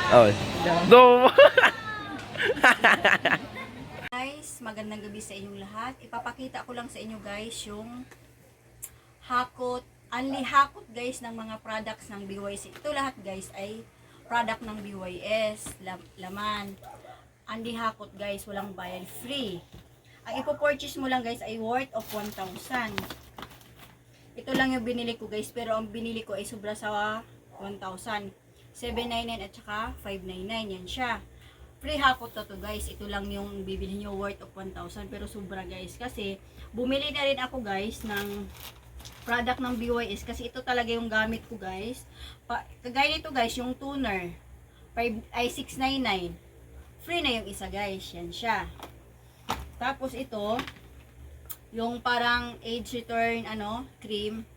Oh. Do. Guys, magandang gabi sa inyong lahat. Ipapakita ko lang sa inyo guys yung hakot, only hakot guys ng mga products ng BYS. Ito lahat guys ay product ng BYS, laman. Only hakot guys, walang bayad, free. Ang ipo-purchase mo lang guys ay worth of 1,000. Ito lang yung binili ko guys, pero ang binili ko ay sobra sa 1,000. 799 at saka 599, yan siya. Free hakot to guys. Ito lang yung bibili nyo worth of 1,000, pero sobra guys. Kasi bumili na rin ako guys ng product ng BYS kasi ito talaga yung gamit ko guys. Kagaya nito guys, yung toner 699. Free na yung isa guys, yan siya. Tapos ito yung parang age return cream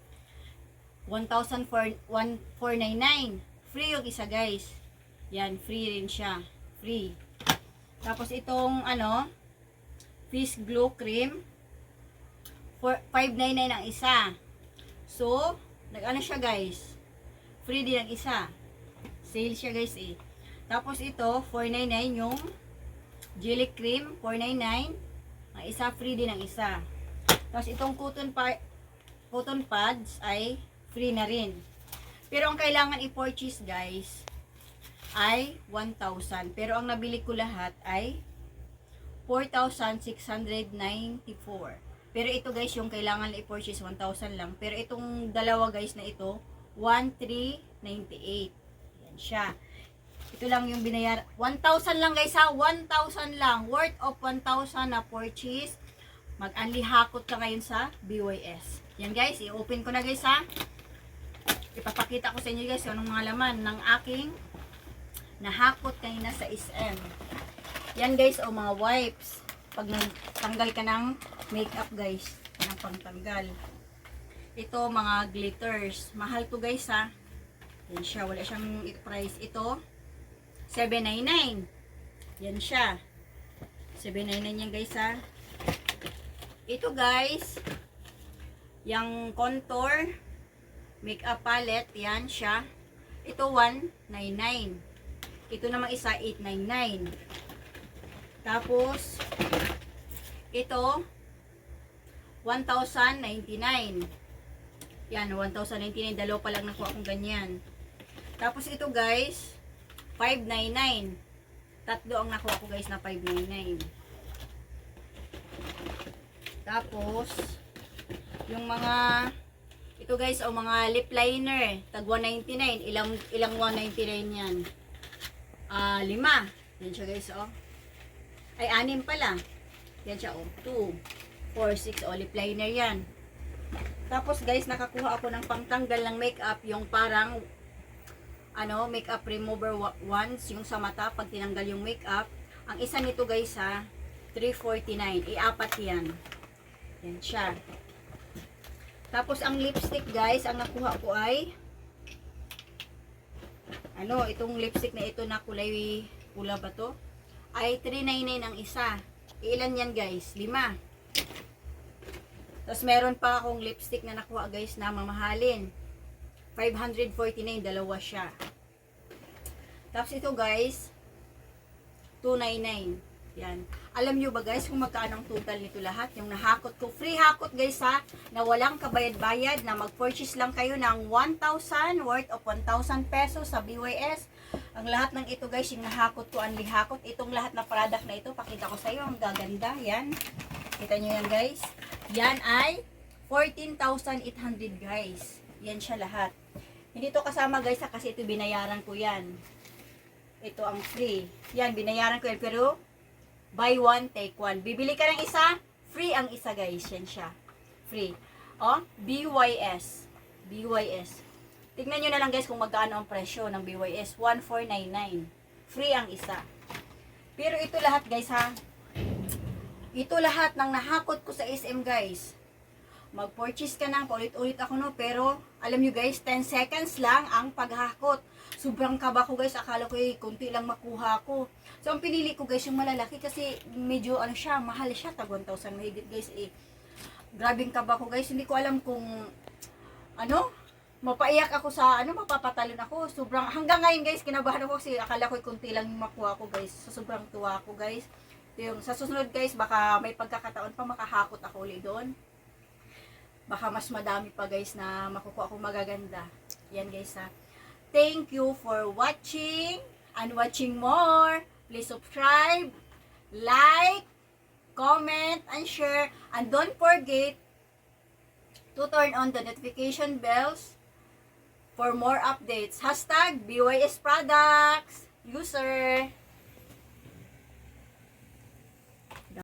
1,499. Free yung isa guys. Yan, free rin siya. Free. Tapos itong Fish Glow Cream 599 ang isa. So, nag-ano siya guys. Free din ang isa. Sale siya guys eh. Tapos ito 499 yung Jelly Cream 499. Ang isa free din ang isa. Tapos itong cotton pads ay free na rin. Pero ang kailangan i-purchase guys ay 1,000. Pero ang nabili ko lahat ay 4,694. Pero ito guys yung kailangan i-purchase 1,000 lang. Pero itong dalawa guys na ito 1,398. Yan siya. Ito lang yung binayar. 1,000 lang guys ha. 1,000 lang. Worth of 1,000 na purchase. Mag-only hakot ka ngayon sa BYS. Yan guys. I-open ko na guys ha. Ipapakita ko sa inyo guys anong mga laman ng aking nahakot kanina sa SM. Yan guys o mga wipes. Pag tanggal ka ng makeup guys. Ng pangtanggal. Ito mga glitters. Mahal to guys ha. Yan siya. Wala siyang price. Ito 799. Yan siya. 799 yan guys ha. Ito guys. Yung contour makeup palette, yan siya. Ito 199. Ito namang isa 899. Tapos ito 1,099. Yan 1,099, dalawa pa lang nakuha akong ganyan. Tapos ito guys 599. Tatlo ang nakuha ko guys na 599. Tapos yung mga ito guys, mga lip liner, tag 199. Ilang 199 yan? 5. Yan siya guys, Ay, 6 pala. Yan siya, 2, 4, 6, lip liner yan. Tapos guys, nakakuha ako ng pangtanggal ng makeup, yung parang, makeup remover wands, yung sa mata, pag tinanggal yung makeup. Ang isa nito guys, 349. I-apat yan. Yan siya. Tapos ang lipstick guys, ang nakuha ko ay itong lipstick na ito na kulay pula ba to? Ay 399 ang isa. Ilan yan guys? 5. Tapos meron pa akong lipstick na nakuha guys na mamahalin. 549, dalawa siya. Tapos ito guys 299. Yan. Alam nyo ba guys kung magkano ang total nito lahat? Yung nahakot ko. Free hakot guys ha. Na walang kabayad-bayad. Na mag-purchase lang kayo ng 1,000 worth of 1,000 pesos sa BYS. Ang lahat ng ito guys, yung nahakot ko, only hakot. Itong lahat na product na ito, pakita ko sa iyo. Ang gaganda. Yan. Kita nyo yan guys. Yan ay 14,800 guys. Yan siya lahat. Hindi to kasama guys ha, kasi ito binayaran ko yan. Ito ang free. Yan, binayaran ko yan. Pero buy one, take one. Bibili ka ng isa, free ang isa guys. Yan siya. Free. BYS. BYS. Tignan nyo na lang guys kung magkano ang presyo ng BYS. 1,499. Free ang isa. Pero ito lahat guys ha. Ito lahat ng nahakot ko sa SM guys. Mag-purchase ka ng paulit-ulit ako pero alam nyo guys, 10 seconds lang ang paghakot. Sobrang kaba ko guys, akala ko kunti lang makuha ko. So ang pinili ko guys yung malalaki kasi medyo mahal siya, tag 1,000 mahigit guys Grabing kaba ko guys, hindi ko alam kung mapaiyak ako sa mapapatalon ako. Sobrang hanggang ngayon guys, kinabahan ako kasi akala ko kunti lang yung makuha ko guys. So, sobrang tuwa ako guys. Yung sa susunod guys, baka may pagkakataon pa makahakot ako ulit doon. Baka mas madami pa guys na makukuha ko magaganda. Yan guys ha. Thank you for watching and watching more. Please subscribe, like, comment, and share. And don't forget to turn on the notification bells for more updates. Hashtag BYS Products. User.